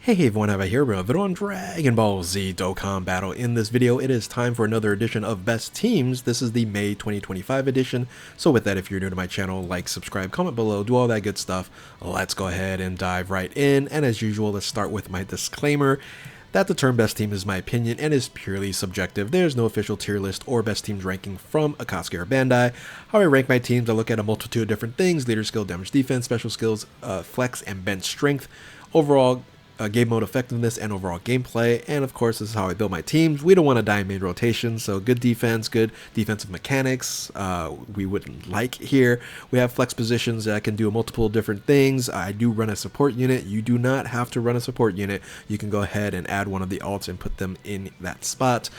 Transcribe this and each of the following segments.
Hey everyone, have I here with a video on Dragon Ball Z Dokkan Battle. In this video, it is time for another edition of Best Teams. This is the May 2025 edition. So with that, if you're new to my channel, like, subscribe, comment below, do all that good stuff. Let's go ahead and dive right in. And as usual, let's start with my disclaimer that the term best team is my opinion and is purely subjective. There's no official tier list or best teams ranking from Akatsuki or Bandai. How I rank my teams, I look at a multitude of different things: leader skill, damage defense, special skills, flex, and bench strength, overall game mode effectiveness, and overall gameplay. And of course, this is how I build my teams. We don't want to die in main rotation, so good defense, good defensive mechanics we wouldn't like here. We have flex positions that can do multiple different things. I do run a support unit. You do not have to run a support unit. You can go ahead and add one of the alts and put them in that spot.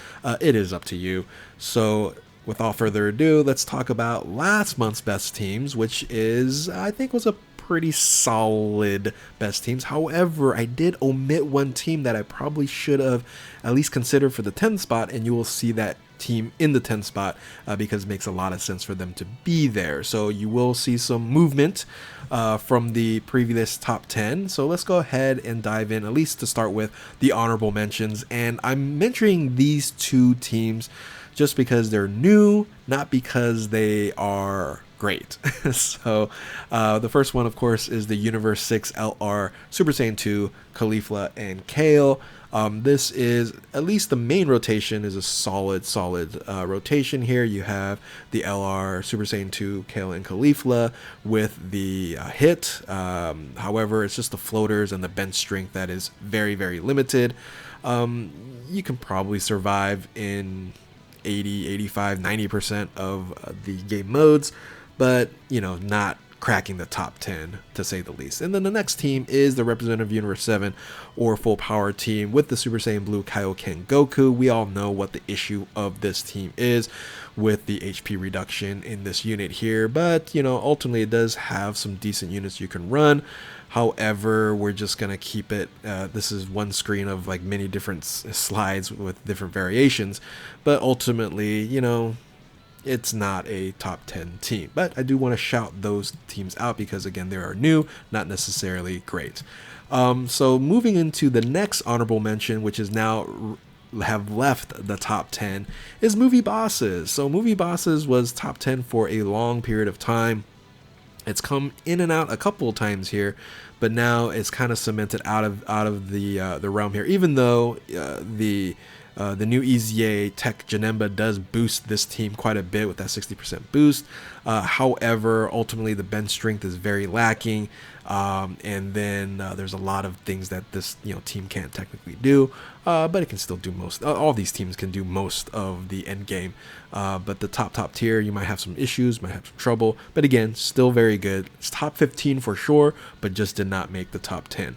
It is up to you. So without further ado, let's talk about last month's best teams, which is, I think, was a pretty solid best teams. However, I did omit one team that I probably should have at least considered for the 10th spot, and you will see that team in the 10th spot because it makes a lot of sense for them to be there. So you will see some movement from the previous top 10. So let's go ahead and dive in, at least to start with the honorable mentions. And I'm mentioning these two teams just because they're new, not because they are great. So the first one, of course, is the Universe 6 LR Super Saiyan 2 Caulifla and Kale. This is, at least the main rotation is a solid rotation here. You have the LR Super Saiyan 2 Kale and Caulifla with the hit. However, it's just the floaters and the bench strength that is very limited. You can probably survive in 80, 85, 90% of the game modes, but not cracking the top 10 to say the least. And then the next team is the Representative Universe 7 or Full Power team with the Super Saiyan Blue Kaioken Goku. We all know what the issue of this team is with the HP reduction in this unit here, but ultimately it does have some decent units you can run. However, we're just gonna keep it, this is one screen of like many different slides with different variations, but ultimately, it's not a top 10 team. But I do want to shout those teams out because, again, they are new, not necessarily great. So moving into the next honorable mention, which is now have left the top 10, is Movie Bosses. So Movie Bosses was top 10 for a long period of time. It's come in and out a couple of times here, but now it's kind of cemented out of the realm here. Even though the new EZA Tech Janemba does boost this team quite a bit with that 60% boost. However, ultimately the bench strength is very lacking, and then there's a lot of things that this team can't technically do, but it can still do most. All these teams can do most of the end game, but the top tier, you might have some issues, might have some trouble, but again, still very good. It's top 15 for sure, but just did not make the top 10.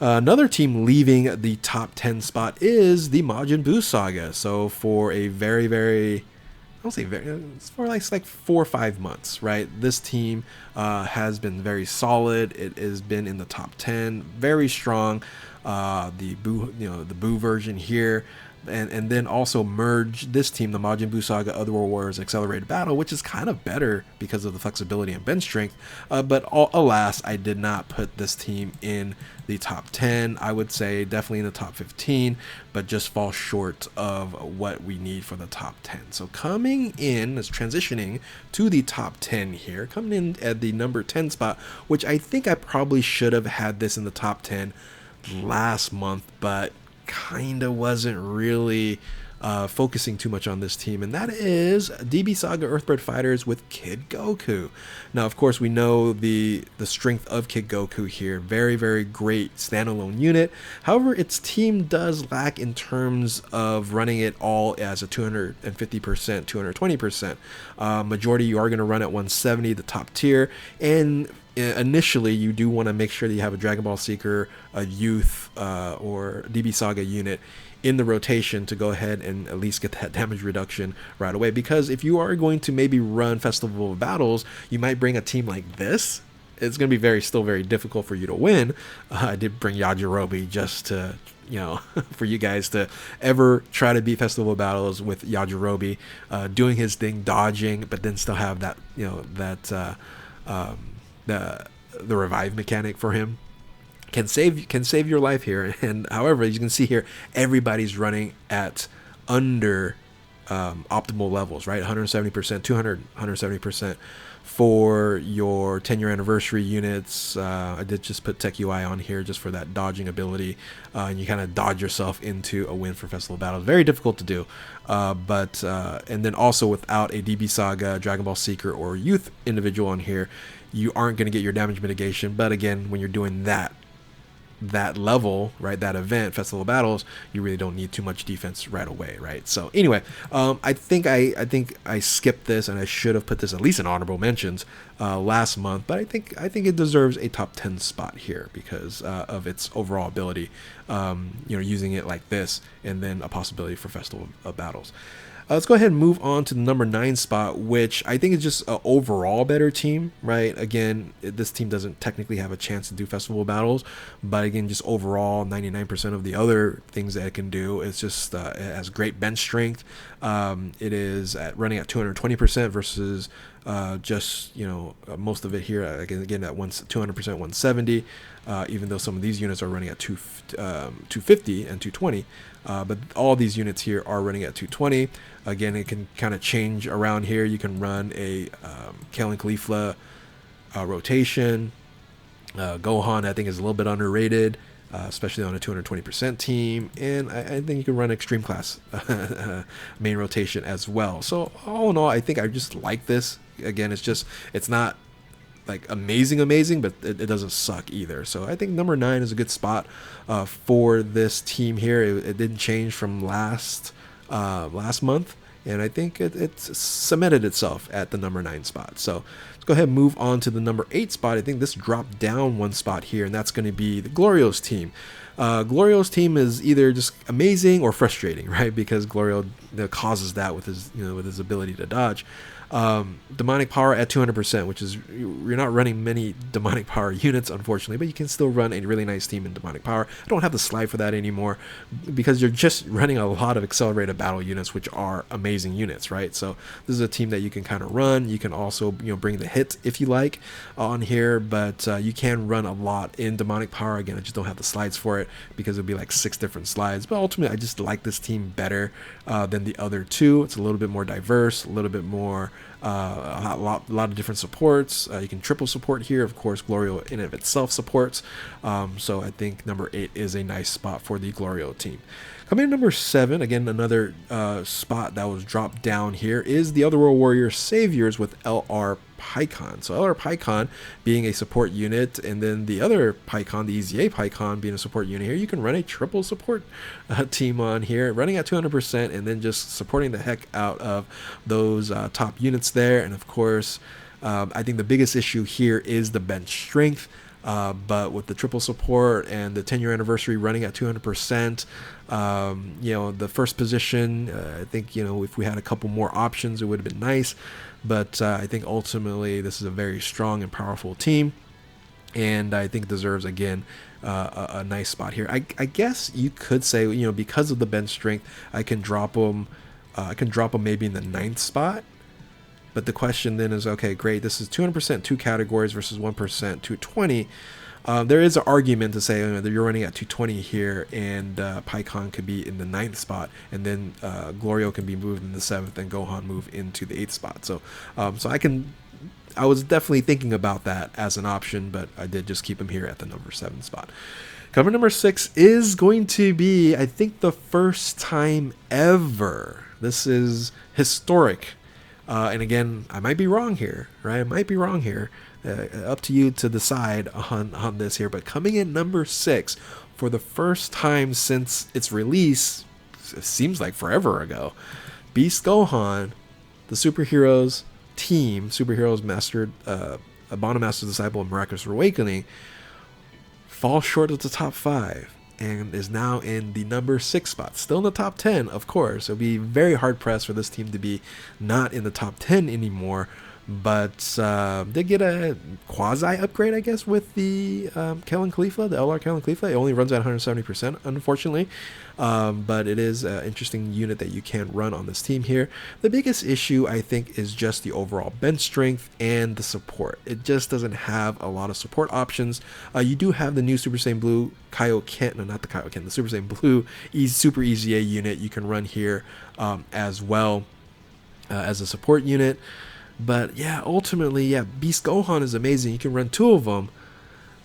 Another team leaving the top 10 spot is the Majin Buu Saga. So for a I don't say very, it's for like 4 or 5 months, right? This team has been very solid. It has been in the top 10, very strong. The Buu, the Buu version here. And then also merge this team, the Majin Buu Saga Other World Warriors Accelerated Battle, which is kind of better because of the flexibility and bench strength. But alas, I did not put this team in the top 10. I would say definitely in the top 15, but just fall short of what we need for the top 10. So coming in, is transitioning to the top 10 here, coming in at the number 10 spot, which I think I probably should have had this in the top 10 last month, but kind of wasn't really focusing too much on this team, and that is DB Saga Earthbred Fighters with Kid Goku. Now, of course, we know the strength of Kid Goku here. Very great standalone unit. However, its team does lack in terms of running it all as a 250%, 220%. Majority you are going to run at 170, the top tier, and initially you do want to make sure that you have a Dragon Ball Seeker, a Youth, or DB Saga unit in the rotation to go ahead and at least get that damage reduction right away. Because if you are going to maybe run Festival of Battles, you might bring a team like this. It's going to be still very difficult for you to win. I did bring Yajirobe just to, for you guys to ever try to beat Festival of Battles with Yajirobe doing his thing, dodging, but then still have that, the revive mechanic for him. can save your life here. And however, as you can see here, everybody's running at under optimal levels, right? 170%, 200, 170% for your 10-year anniversary units. I did just put Tech UI on here just for that dodging ability, and you kind of dodge yourself into a win for Festival of Battle. Very difficult to do, but and then also without a DB Saga, Dragon Ball Seeker, or Youth individual on here, you aren't going to get your damage mitigation. But again, when you're doing that level, right, that event, Festival of Battles, you really don't need too much defense right away, right? So anyway, I think I skipped this, and I should have put this at least in honorable mentions last month, but I think it deserves a top 10 spot here because of its overall ability, using it like this, and then a possibility for Festival of Battles. Let's go ahead and move on to the number 9 spot, which I think is just an overall better team, right? Again, this team doesn't technically have a chance to do Festival Battles, but again, just overall, 99% of the other things that it can do, it's just it has great bench strength. It is running at 220% versus just most of it here again at 200%, 170. Even though some of these units are running at 250 and 220, but all these units here are running at 220. Again, it can kind of change around here. You can run a Kale and Caulifla rotation. Gohan, I think, is a little bit underrated, especially on a 220% team, and I think you can run Extreme Class main rotation as well. So all in all, I think I just like this. Again, it's not like amazing, but it doesn't suck either. So I think number 9 is a good spot for this team here. It didn't change from last month, and I think it's cemented itself at the number 9 spot. So let's go ahead and move on to the number 8 spot. I think this dropped down one spot here, and that's going to be the Glorios team. Glorio's team is either just amazing or frustrating, right? Because Glorio causes that with his ability to dodge. Demonic power at 200%, which is, you're not running many demonic power units, unfortunately, but you can still run a really nice team in demonic power. I don't have the slide for that anymore because you're just running a lot of accelerated battle units, which are amazing units, right? So this is a team that you can kind of run. You can also bring the hit if you like on here, but you can run a lot in demonic power. Again, I just don't have the slides for it because it'd be like 6 different slides, but ultimately I just like this team better than the other two. It's a little bit more diverse, a little bit more a lot of different supports. You can triple support here. Of course, Glorio in and of itself supports. So I think number 8 is a nice spot for the Glorio team. Coming in number 7, again, another spot that was dropped down here is the Otherworld Warrior Saviors with LR Pycon. So LR Pycon being a support unit, and then the other Pycon, the EZA Pycon, being a support unit here. You can run a triple support team on here, running at 200%, and then just supporting the heck out of those top units there. And of course, I think the biggest issue here is the bench strength. But with the triple support and the 10-year anniversary running at 200%, the first position, I think, if we had a couple more options, it would have been nice. But I think ultimately this is a very strong and powerful team, and I think deserves, again, a nice spot here. I guess you could say, because of the bench strength, I can drop them. Maybe in the 9th spot. But the question then is, okay, great, this is 200% 2 categories versus 1% 220. There is an argument to say that you're running at 220 here, and Pycon could be in the 9th spot, and then Glorio can be moved in the 7th, and Gohan move into the 8th spot. So, I was definitely thinking about that as an option, but I did just keep him here at the number 7 spot. Cover number 6 is going to be, I think, the first time ever. This is historic. And again, I might be wrong here, right? I might be wrong here. Up to you to decide on this here. But coming in number 6 for the first time since its release, it seems like forever ago, Beast Gohan, the Superheroes team, Superheroes Mastered, Abana Master's Disciple, and Miraculous Awakening, falls short of the top 5. And is now in the number 6 spot. Still in the top 10, of course. It'll be very hard pressed for this team to be not in the top 10 anymore. but did get a quasi upgrade, I guess, with the Kellen Khalifa, the LR Kellen Khalifa. It only runs at 170%, unfortunately, but it is an interesting unit that you can run on this team here. The biggest issue, I think, is just the overall bench strength and the support. It just doesn't have a lot of support options. You do have the new Super Saiyan Blue Kaioken, no, not the Kaioken, the Super Saiyan Blue Super EZA unit you can run here as well as a support unit. But yeah, ultimately, yeah, Beast Gohan is amazing. You can run 2 of them,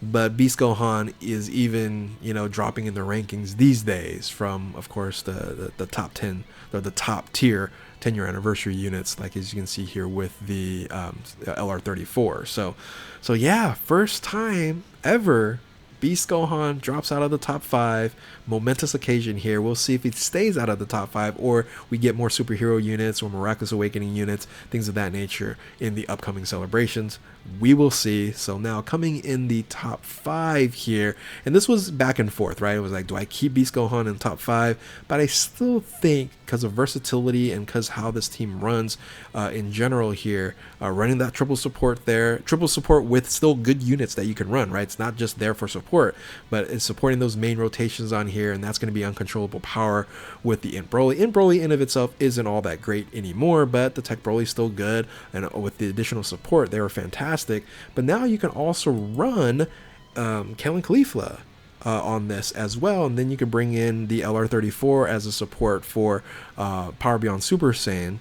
but Beast Gohan is even, dropping in the rankings these days from, of course, the top 10 or the top tier 10-year anniversary units, like as you can see here with the LR34. So yeah, first time ever Beast Gohan drops out of the top 5. Momentous occasion here. We'll see if it stays out of the top 5 or we get more superhero units or Miraculous Awakening units, things of that nature in the upcoming celebrations. We will see. So now coming in the top 5 here, and this was back and forth, right? It was like, do I keep Beast Gohan in top 5? But I still think, because of versatility and because how this team runs in general here, running that triple support there, triple support with still good units that you can run, right? It's not just there for support, but it's supporting those main rotations on here, and that's going to be uncontrollable power with the Int Broly. Int Broly in of itself isn't all that great anymore, but the Tech Broly is still good, and with the additional support, they were fantastic. But now you can also run Kellen Khalifa on this as well, and then you can bring in the LR34 as a support for Power Beyond Super Saiyan.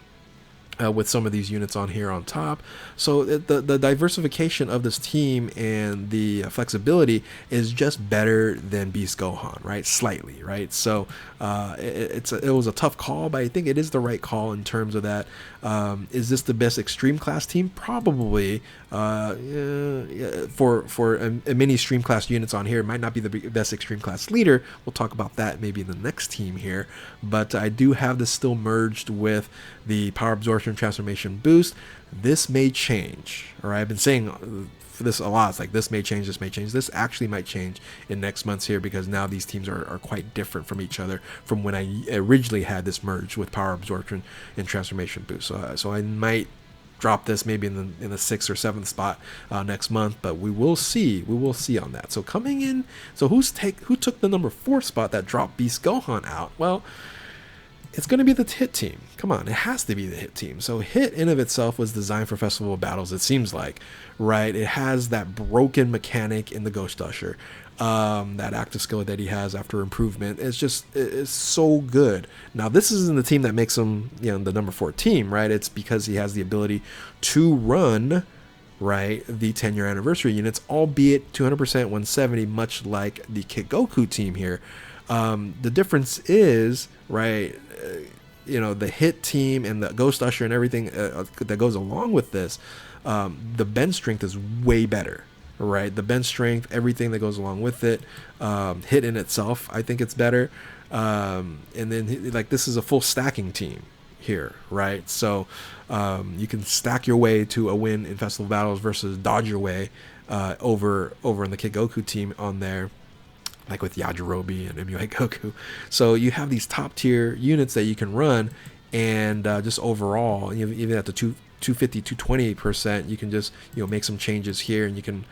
With some of these units on here on top. So the diversification of this team and the flexibility is just better than Beast Gohan, right? Slightly, right? So it was a tough call, but I think it is the right call in terms of that. Is this the best extreme class team? Probably. For many stream class units on here, it might not be the best extreme class leader. We'll talk about that maybe in the next team here, but I do have this still merged with the power absorption transformation boost. This may change, or I've been saying for this a lot. It's like this may change, this may change. This actually might change in next months here, because now these teams are quite different from each other from when I originally had this merged with power absorption and transformation boost. So I might drop this maybe in the 6th or 7th spot next month, but we will see on that. So coming in, so who took the number 4 spot that dropped Beast Gohan out? Well, it's going to be the Hit team. Come on, it has to be the Hit team. So Hit in of itself was designed for festival battles, it seems like, right? It has that broken mechanic in the Ghost Usher, that active skill that he has after improvement. It's so good. Now this isn't the team that makes him, the number 4 team, right? It's because he has the ability to run, right, the 10-year anniversary units, albeit 200% 170, much like the Kid Goku team here. The difference is, right, the Hit team and the Ghost Usher and everything that goes along with this, the bench strength is way better, right? The bench strength, everything that goes along with it, Hit in itself, I think it's better. And then, like, this is a full stacking team here, right? So you can stack your way to a win in festival battles versus dodge your way over in the Kid Goku team on there, like with Yajirobe and MUA Goku. So you have these top tier units that you can run, and just overall, even at the 250, 220%, you can just make some changes here, and you can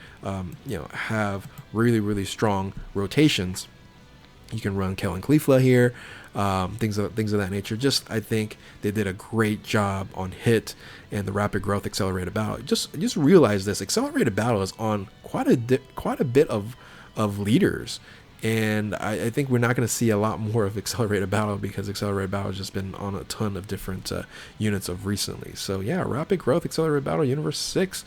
have really strong rotations. You can run Kellen Khalifa here, things of that nature. Just, I think they did a great job on Hit and the Rapid Growth Accelerated Battle. Just realize this: Accelerated Battle is on quite a bit of leaders. And I think we're not going to see a lot more of Accelerated Battle, because Accelerated Battle has just been on a ton of different units of recently. So yeah, Rapid Growth Accelerated Battle Universe 6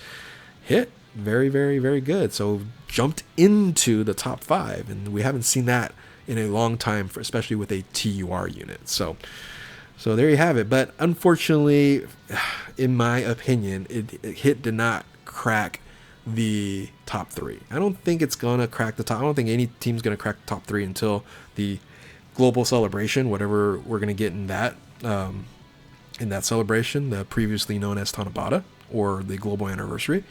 Hit, very good. So jumped into the top 5, and we haven't seen that in a long time, especially with a TUR unit. So there you have it. But unfortunately, in my opinion, Hit did not crack the top 3. I don't think it's gonna crack the top. I don't think any team's gonna crack the top 3 until the global celebration, whatever we're gonna get in that celebration, the previously known as Tanabata, or the global anniversary.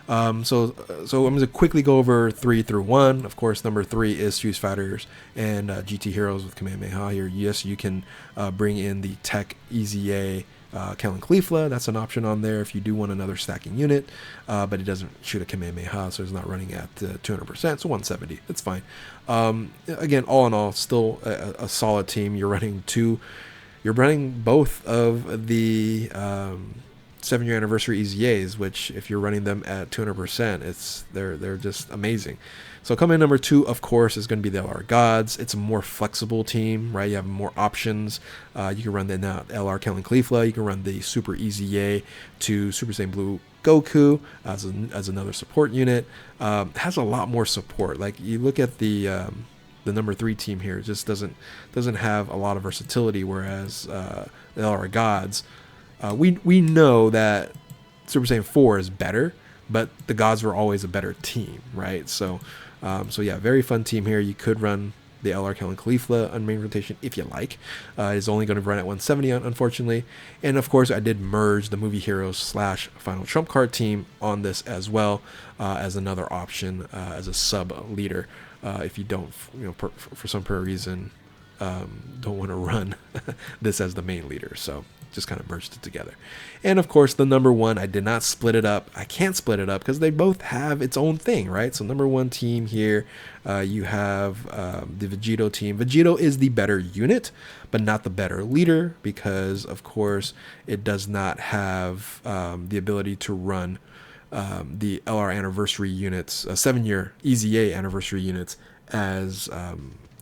So I'm gonna quickly go over 3 through 1. Of course, number 3 is Fuse Fighters and GT Heroes with Kamehameha here. Yes, you can bring in the Tech EZA Kellen Cleefla, that's an option on there if you do want another stacking unit, but it doesn't shoot a Kamehameha, so it's not running at 200%, so 170, it's fine. Again, all in all, still a solid team. You're running both of the 7-year anniversary EZAs, which if you're running them at 200%, they're just amazing. So coming in number 2, of course, is going to be the LR Gods. It's a more flexible team, right? You have more options. You can run the LR Kellen Cleefla. You can run the Super EZA to Super Saiyan Blue Goku as another support unit. Has a lot more support. Like you look at the number 3 team here, it just doesn't have a lot of versatility. Whereas the LR Gods, we know that Super Saiyan 4 is better, but the Gods were always a better team, right? So yeah, very fun team here. You could run the LR Kellen Cleefla on main rotation if you like. It's only going to run at 170, unfortunately. And of course, I did merge the Movie Heroes / Final Trump Card team on this as well, as another option as a sub leader. If you don't, for some reason, don't want to run this as the main leader. So just kind of merged it together. And of course, the number 1, I did not split it up. I can't split it up because they both have its own thing, right? So number 1 team here, you have the Vegito team. Vegito is the better unit, but not the better leader, because of course it does not have the ability to run the LR anniversary units, 7-year EZA anniversary units as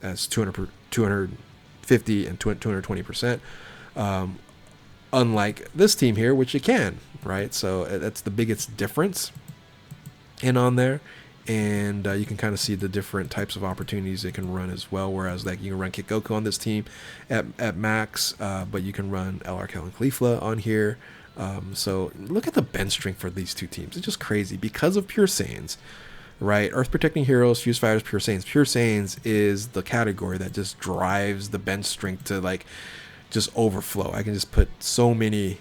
250 and 220%. Unlike this team here, which it can, right? So that's the biggest difference in on there. And you can kind of see the different types of opportunities it can run as well. Whereas like you can run Kid Goku on this team at max, but you can run LR Kellen Cleefla on here. So look at the bench strength for these two teams. It's just crazy because of Pure Saiyans, right? Earth Protecting Heroes, Fuse Fighters, Pure Saiyans. Pure Saiyans is the category that just drives the bench strength to like just overflow. I can just put so many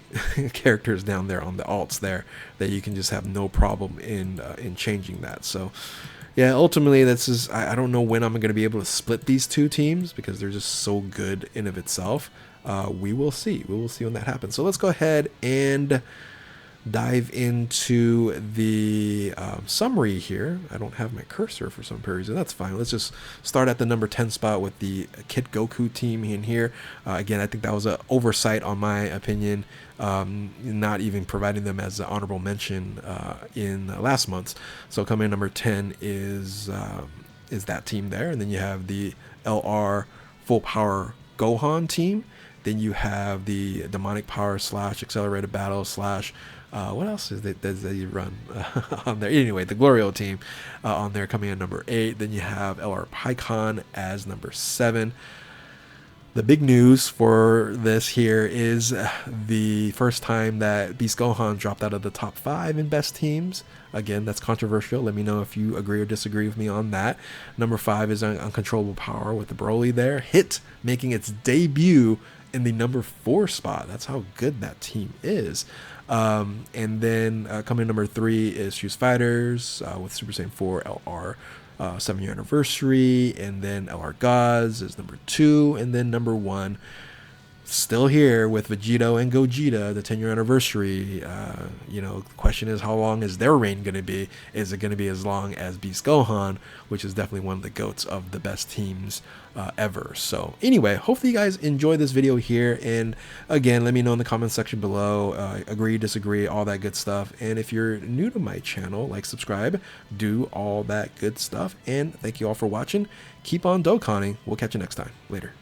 characters down there on the alts there that you can just have no problem in changing that. So yeah, ultimately this is, I don't know when I'm going to be able to split these two teams because they're just so good in of itself. We will see when that happens. So let's go ahead and dive into the summary here. I don't have my cursor for some reason. That's fine. Let's just start at the number 10 spot with the Kid Goku team in here. Again, I think that was an oversight on my opinion, not even providing them as an honorable mention in last month's. So coming in number 10 is that team there, and then you have the LR Full Power Gohan team. Then you have the Demonic Power / Accelerated Battle / what else does they run on there? Anyway, the Glorio team on there coming in number 8. Then you have LR Pycon as number 7. The big news for this here is the first time that Beast Gohan dropped out of the top 5 in best teams. Again, that's controversial. Let me know if you agree or disagree with me on that. Number 5 is Uncontrollable Power with the Broly there. Hit making its debut in the number 4 spot. That's how good that team is. And then coming number 3 is Fuse Fighters with Super Saiyan 4 LR 7-year anniversary, and then LR Gods is number 2, and then number 1 still here with Vegito and Gogeta, the 10-year anniversary. The question is, how long is their reign going to be? Is it going to be as long as Beast Gohan, which is definitely one of the GOATs of the best teams ever? So anyway, hopefully you guys enjoy this video here, and again, let me know in the comment section below, agree, disagree, all that good stuff. And if you're new to my channel, like, subscribe, do all that good stuff, and thank you all for watching. Keep on Dokkaning. We'll catch you next time. Later.